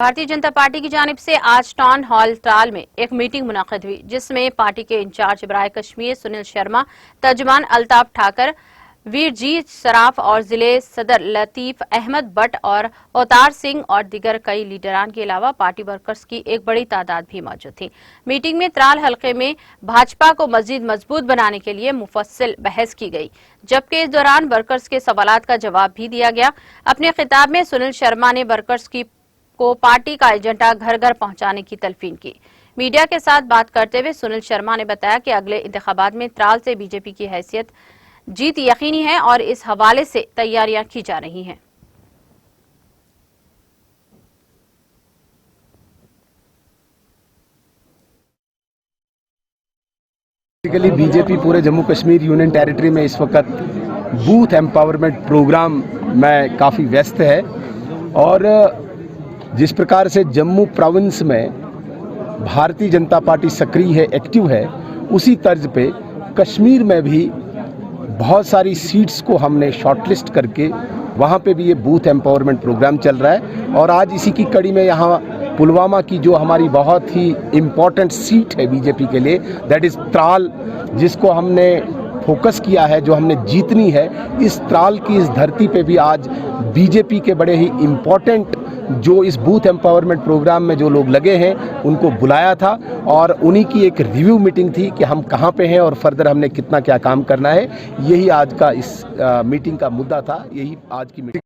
Bharatiya Janata party की जानिब से आज टाउन हॉल त्राल में एक मीटिंग मुनक़िद हुई, जिसमें पार्टी के इंचार्ज बराए कश्मीर सुनील शर्मा, तर्जुमान अल्ताफ ठाकर, वीरजीत सराफ और जिले सदर लतीफ अहमद भट्ट और अवतार सिंह और दीगर कई लीडरान के अलावा पार्टी वर्कर्स की एक बड़ी तादाद भी मौजूद थी। मीटिंग में त्राल हल्के में भाजपा को मजीद मजबूत बनाने के लिए मुफस्सिल बहस की गई, जबकि इस दौरान वर्कर्स के सवालात का जवाब भी दिया गया। अपने खिताब में सुनील शर्मा ने वर्कर्स को पार्टी का एजेंडा घर घर पहुंचाने की तलकीन की। मीडिया के साथ बात करते हुए सुनील शर्मा ने बताया कि अगले इंतखाबात में त्राल से बीजेपी की हैसियत जीत यकीनी है और इस हवाले से तैयारियां की जा रही हैं। बीजेपी पूरे जम्मू कश्मीर यूनियन टेरिटरी में इस वक्त बूथ एम्पावरमेंट प्रोग्राम में काफ़ी व्यस्त है और जिस प्रकार से जम्मू प्रोविंस में भारतीय जनता पार्टी सक्रिय है, एक्टिव है, उसी तर्ज पे कश्मीर में भी बहुत सारी सीट्स को हमने शॉर्टलिस्ट करके वहाँ पे भी ये बूथ एम्पावरमेंट प्रोग्राम चल रहा है। और आज इसी की कड़ी में यहाँ पुलवामा की जो हमारी बहुत ही इम्पॉर्टेंट सीट है बीजेपी के लिए, दैट इज़ त्राल, जिसको हमने फोकस किया है, जो हमने जीतनी है। इस त्राल की इस धरती पे भी आज बीजेपी के बड़े ही इम्पॉर्टेंट जो इस बूथ एम्पावरमेंट प्रोग्राम में जो लोग लगे हैं उनको बुलाया था और उन्हीं की एक रिव्यू मीटिंग थी कि हम कहाँ पे हैं और फर्दर हमने कितना क्या काम करना है। यही आज का इस मीटिंग का मुद्दा था, यही आज की मीटिंग।